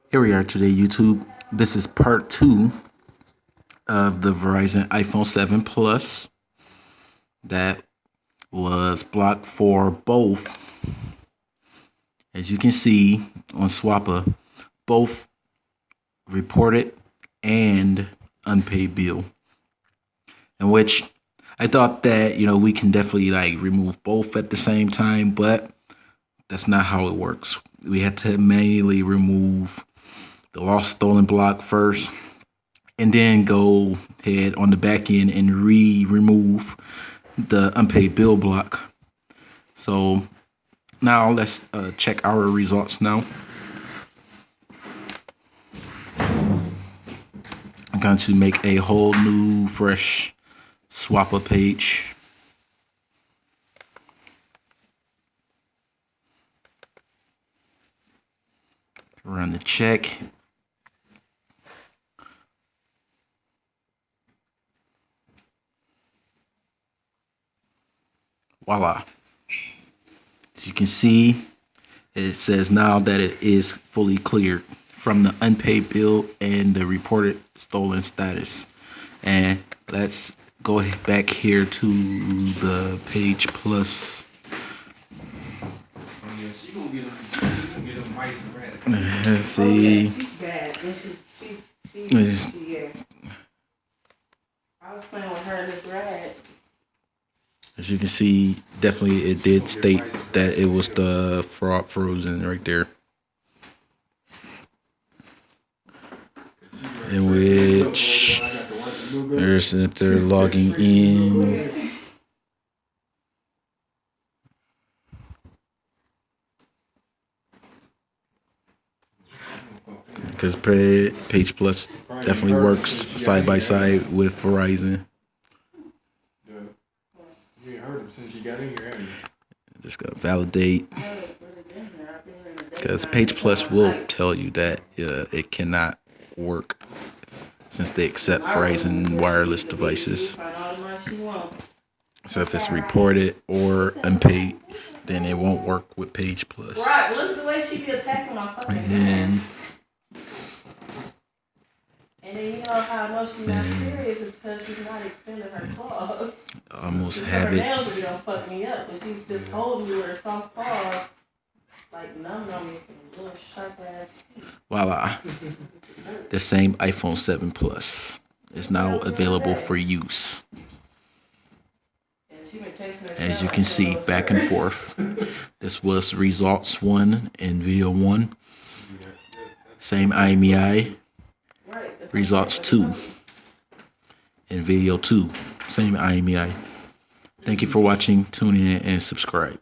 Here we are today, YouTube. This is part 2 of the Verizon iPhone 7 Plus that was blocked for both. As you can see on Swappa, both reported and unpaid bill. In which I thought that, we can definitely remove both at the same time, but that's not how it works. We had to manually remove the lost stolen block first, and then go ahead on the back end and remove the unpaid bill block. So now let's check our results now. I'm going to make a whole new fresh Swappa page. Run the check. Voila. As you can see, it says now that it is fully cleared from the unpaid bill and the reported stolen status. And let's go back here to the Page Plus. Let's see. I was playing with her in this rag. As you can see, definitely it did state that it was the fraud frozen right there. In which there's if they're logging in. Because Page Plus definitely works side by side with Verizon. Just gotta validate, because Page Plus will tell you that it cannot work since they accept Verizon wireless devices. So if it's reported or unpaid, then it won't work with Page Plus. Right, look at the way she be attacking my fucking And then you know how I know she's not serious is because she's not extending her claws. Almost have it. Her nails really don't fuck me up, but she's just holding you with her soft paws, like numbing on me with little sharp ass teeth. Voila. The same iPhone 7 Plus is now available for use. As you can see, back and forth. This was results 1 and video 1. Same Imei. Results 2 and video 2. Same Imei. Thank you for watching. Tune in and subscribe.